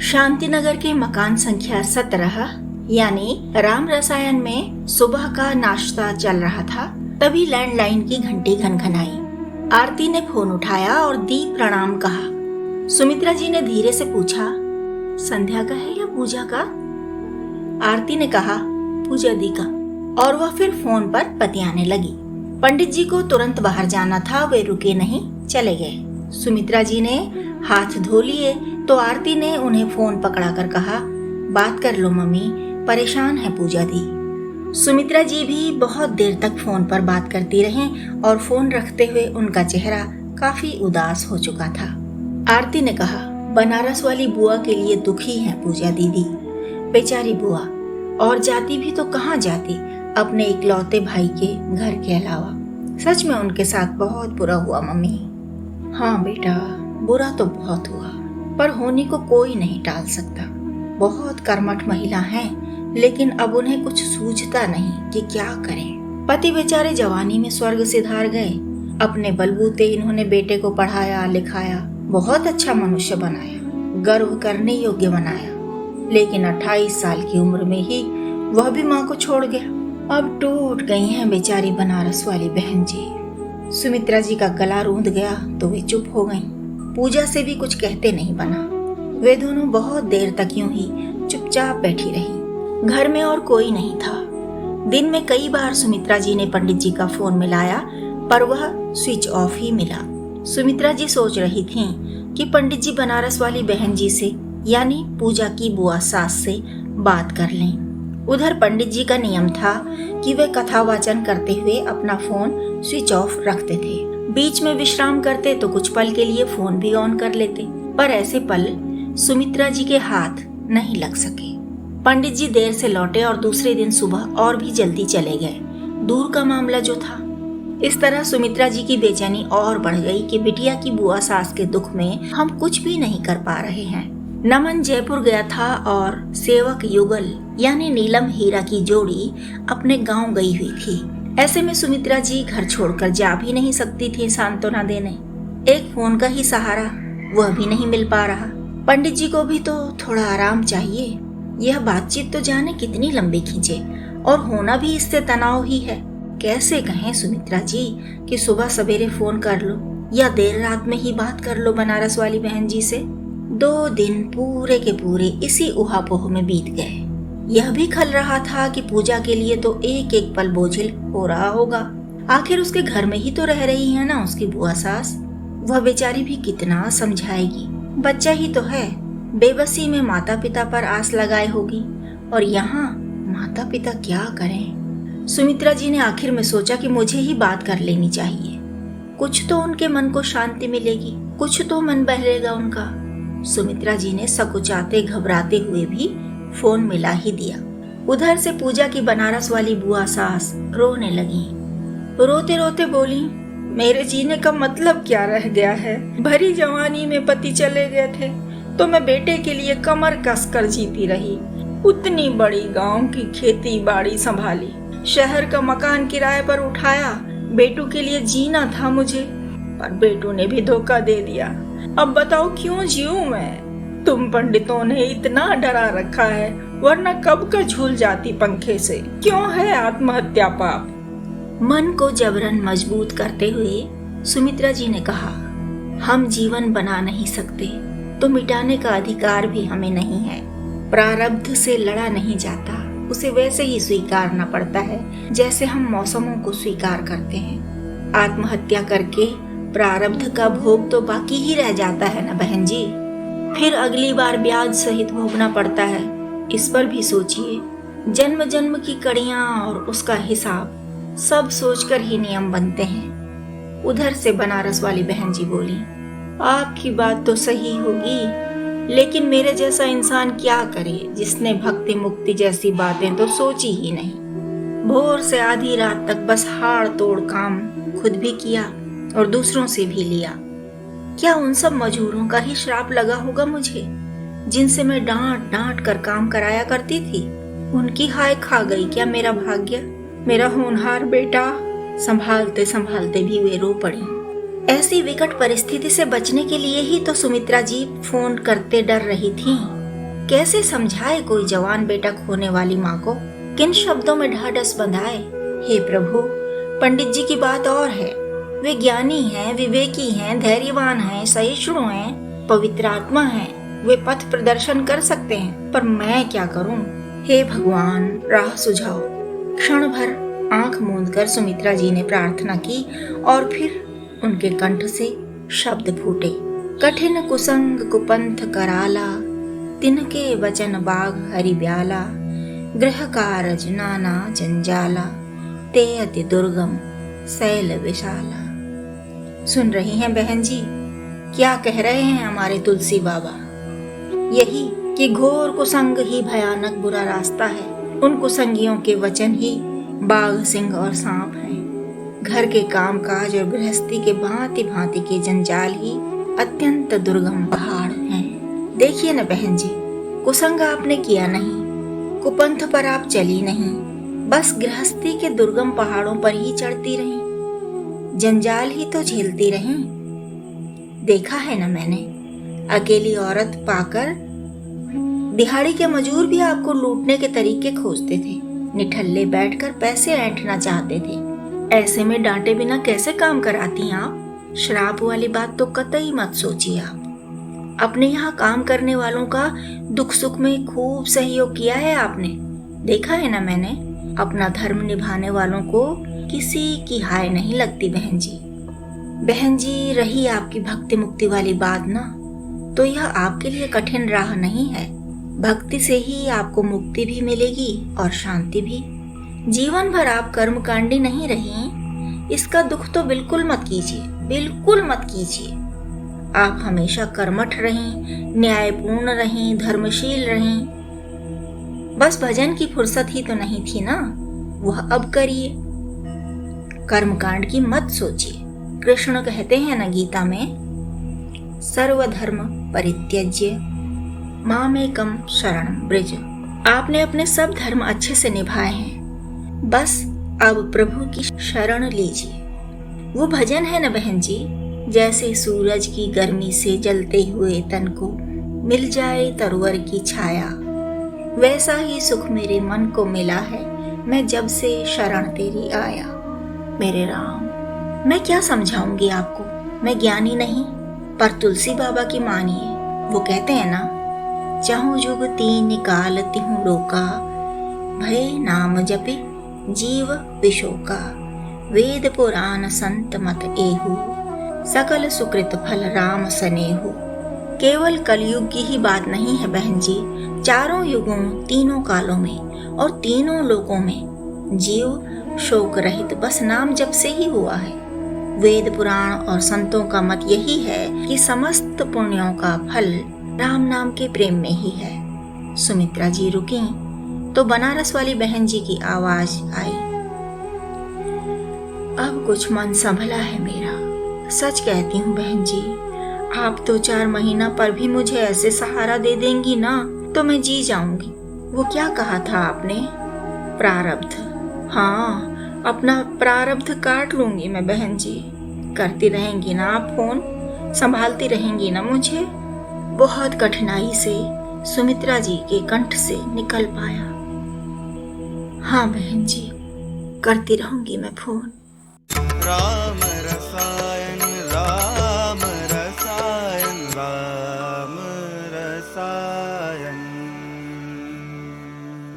शांतिनगर के मकान संख्या 17 यानी राम रसायन में सुबह का नाश्ता चल रहा था। तभी लैंडलाइन की घंटी घनघनाई। आरती ने फोन उठाया और दी प्रणाम कहा। सुमित्रा जी ने धीरे से पूछा, संध्या का है या पूजा का? आरती ने कहा, पूजा दी का, और वह फिर फोन पर बतियाने लगी। पंडित जी को तुरंत बाहर जाना था, वे रुके नहीं, चले गए। सुमित्रा जी ने हाथ धो लिए तो आरती ने उन्हें फोन पकड़ाकर कहा, बात कर लो मम्मी, परेशान है पूजा दी। सुमित्रा जी भी बहुत देर तक फोन पर बात करती रहीं और फोन रखते हुए उनका चेहरा काफी उदास हो चुका था। आरती ने कहा, बनारस वाली बुआ के लिए दुखी है पूजा दीदी, बेचारी बुआ, और जाती भी तो कहाँ जाती अपने इकलौते भाई के घर के अलावा। सच में उनके साथ बहुत बुरा हुआ मम्मी। हाँ बेटा, बुरा तो बहुत हुआ, पर होने को कोई नहीं टाल सकता। बहुत कर्मठ महिला हैं, लेकिन अब उन्हें कुछ सूझता नहीं कि क्या करें। पति बेचारे जवानी में स्वर्ग सिधार गए। अपने बलबूते इन्होंने बेटे को पढ़ाया लिखाया, बहुत अच्छा मनुष्य बनाया, गर्व करने योग्य बनाया, लेकिन 28 साल की उम्र में ही वह भी माँ को छोड़ गया। अब टूट गई हैं बेचारी बनारस वाली बहन जी। सुमित्रा जी का गला रूंध गया तो वे चुप हो गईं। पूजा से भी कुछ कहते नहीं बना। वे दोनों बहुत देर तक यूं ही चुपचाप बैठी रहीं। घर में और कोई नहीं था। दिन में कई बार सुमित्रा जी ने पंडित जी का फोन मिलाया, पर वह स्विच ऑफ ही मिला। सुमित्रा जी सोच रही थीं कि पंडित जी बनारस वाली बहन जी से यानी पूजा की बुआ सास से बात कर लें। उधर पंडित जी का नियम था कि वे कथा वाचन करते हुए अपना फोन स्विच ऑफ रखते थे। बीच में विश्राम करते तो कुछ पल के लिए फोन भी ऑन कर लेते, पर ऐसे पल सुमित्रा जी के हाथ नहीं लग सके। पंडित जी देर से लौटे और दूसरे दिन सुबह और भी जल्दी चले गए। दूर का मामला जो था। इस तरह सुमित्रा जी की बेचैनी और बढ़ गई कि बिटिया की बुआ सास के दुख में हम कुछ भी नहीं कर पा रहे हैं। नमन जयपुर गया था और सेवक युगल यानी नीलम हीरा की जोड़ी अपने गांव गई हुई थी। ऐसे में सुमित्रा जी घर छोड़कर जा भी नहीं सकती थी सांत्वना देने। एक फोन का ही सहारा, वह भी नहीं मिल पा रहा। पंडित जी को भी तो थोड़ा आराम चाहिए। यह बातचीत तो जाने कितनी लंबी खींचे, और होना भी इससे तनाव ही है। कैसे कहें सुमित्रा जी कि सुबह सवेरे फोन कर लो या देर रात में ही बात कर लो बनारस वाली बहन जी से। 2 दिन पूरे के पूरे इसी उहापोह में बीत गए। यह भी खल रहा था कि पूजा के लिए तो एक एक पल बोझिल हो रहा होगा। आखिर उसके घर में ही तो रह रही है ना उसकी बुआ सास। वह बेचारी भी कितना समझाएगी, बच्चा ही तो है। बेबसी में माता पिता पर आस लगाए होगी, और यहाँ माता पिता क्या करें। सुमित्रा जी ने आखिर में सोचा कि मुझे ही बात कर लेनी चाहिए। कुछ तो उनके मन को शांति मिलेगी, कुछ तो मन बहलेगा उनका। सुमित्रा जी ने सकुचाते घबराते हुए भी फोन मिला ही दिया। उधर से पूजा की बनारस वाली बुआ सास रोने लगी। रोते रोते बोली, मेरे जीने का मतलब क्या रह गया है। भरी जवानी में पति चले गए थे तो मैं बेटे के लिए कमर कसकर जीती रही। उतनी बड़ी गांव की खेती बाड़ी संभाली, शहर का मकान किराए पर उठाया। बेटू के लिए जीना था मुझे, पर बेटू ने भी धोखा दे दिया। अब बताओ क्यों जीऊं मैं। तुम पंडितों ने इतना डरा रखा है, वरना कब का झूल जाती पंखे से। क्यों है आत्महत्या पाप। मन को जबरन मजबूत करते हुए सुमित्रा जी ने कहा, हम जीवन बना नहीं सकते तो मिटाने का अधिकार भी हमें नहीं है। प्रारब्ध से लड़ा नहीं जाता, उसे वैसे ही स्वीकारना पड़ता है जैसे हम मौसमों को स्वीकार करते हैं। आत्महत्या करके प्रारब्ध का भोग तो बाकी ही रह जाता है ना बहन जी, फिर अगली बार ब्याज सहित भोगना पड़ता है। इस पर भी सोचिए। जन्म जन्म की कड़ियां और उसका हिसाब सब सोचकर ही नियम बनते हैं। उधर से बनारस वाली बहन जी बोली, आपकी बात तो सही होगी, लेकिन मेरे जैसा इंसान क्या करे जिसने भक्ति मुक्ति जैसी बातें तो सोची ही नहीं। भोर से आधी रात तक बस हाड़ तोड़ काम खुद भी किया और दूसरों से भी लिया। क्या उन सब मजूरों का ही श्राप लगा होगा मुझे, जिनसे मैं डांट डांट कर काम कराया करती थी। उनकी हाय खा गई क्या मेरा भाग्य, मेरा होनहार बेटा। संभालते संभालते भी वे रो पड़ी। ऐसी विकट परिस्थिति से बचने के लिए ही तो सुमित्रा जी फोन करते डर रही थीं। कैसे समझाए कोई जवान बेटा खोने वाली माँ को, किन शब्दों में ढाढ़स बंधाए। हे प्रभु, पंडित जी की बात और है। वे ज्ञानी हैं, विवेकी हैं, धैर्यवान हैं, सहिष्णु हैं, पवित्र आत्मा हैं। वे पथ प्रदर्शन कर सकते हैं, पर मैं क्या करूं? हे भगवान, राह सुझाओ। क्षण भर आंख मूंदकर सुमित्रा जी ने प्रार्थना की और फिर उनके कंठ से शब्द फूटे। कठिन कुसंग कुपंथ कराला, तिनके वचन बाग हरि ब्याला, गृह कारज नाना जंजाला, ते अति दुर्गम शैल विशाला। सुन रही हैं बहन जी, क्या कह रहे हैं हमारे तुलसी बाबा? यही कि घोर कुसंग ही भयानक बुरा रास्ता है। उन कुसंगियों के वचन ही बाघ, सिंह और सांप हैं। घर के कामकाज और गृहस्थी के भांति भांति के जंजाल ही अत्यंत दुर्गम पहाड़ हैं। देखिए न बहन जी, कुसंग आपने किया नहीं, कुपंथ पर आप चली नहीं, बस गृहस्थी के दुर्गम पहाड़ों पर ही चढ़ती रहीं, जंजाल ही तो झेलती रहीं। देखा है ना मैंने, अकेली औरत पाकर दिहाड़ी के मजूर भी आपको लूटने के तरीके खोजते थे, निठल्ले बैठकर पैसे ऐंठना चाहते थे। ऐसे में डांटे बिना कैसे काम कराती आप? श्राप वाली बात तो कतई मत सोचिए आप। अपने यहाँ काम करने वालों का दुख सुख में खूब सहयोग किया है आपने। देखा है ना मैंने, अपना धर्म निभाने वालों को किसी की हाय नहीं लगती बहन जी। बहन जी, रही आपकी भक्ति मुक्ति वाली बात ना, तो यह आपके लिए कठिन राह नहीं है। भक्ति से ही आपको मुक्ति भी मिलेगी और शांति भी। जीवन भर आप कर्मकांडी नहीं रही, इसका दुख तो बिल्कुल मत कीजिए, बिल्कुल मत कीजिए। आप हमेशा कर्मठ रहीं, न्यायपूर्ण रहीं, धर्मशील रहीं। बस भजन की फुर्सत ही तो नहीं थी ना, वह अब करिए। कर्मकांड की मत सोचिए। कृष्ण कहते हैं ना गीता में, सर्वधर्म परित्यज्य मामेकम शरणं व्रज। आपने अपने सब धर्म अच्छे से निभाए हैं, बस अब प्रभु की शरण लीजिए। वो भजन है न बहन जी, जैसे सूरज की गर्मी से जलते हुए तन को मिल जाए तरवर की छाया, वैसा ही सुख मेरे मन को मिला है, मैं जब से शरण तेरी आया। मेरे राम, मैं क्या समझाऊंगी आपको, मैं ज्ञानी नहीं, पर तुलसी बाबा की मानिए। वो कहते हैं ना, चाहूं जुग तीन निकाल तिहूं रोका, भय नाम जपे जीव विशोका, वेद पुराण संत मत एहु, सकल सुकृत फल राम सनेहु। केवल कलयुग की ही बात नहीं है बहन जी, चारों युगों, तीनों कालों में और तीनों लोकों में जीव शोक रहित बस नाम जप से ही हुआ है। वेद पुराण और संतों का मत यही है कि समस्त पुण्यों का फल राम नाम के प्रेम में ही है। सुमित्रा जी रुकी तो बनारस वाली बहन जी की आवाज आई, अब कुछ मन संभला है मेरा। सच कहती हूँ बहन जी, आप 2-4 महीना पर भी मुझे ऐसे सहारा दे देंगी ना, तो मैं जी जाऊंगी। वो क्या कहा था आपने? प्रारब्ध। हाँ, अपना प्रारब्ध काट लूंगी मैं बहन जी। करती रहेंगी ना आप फोन, संभालती रहेंगी ना मुझे? बहुत कठिनाई से सुमित्रा जी के कंठ से निकल पाया, हाँ बहन जी, करती रहूंगी मैं फोन। राम रसायन राम रसायन राम रसायन।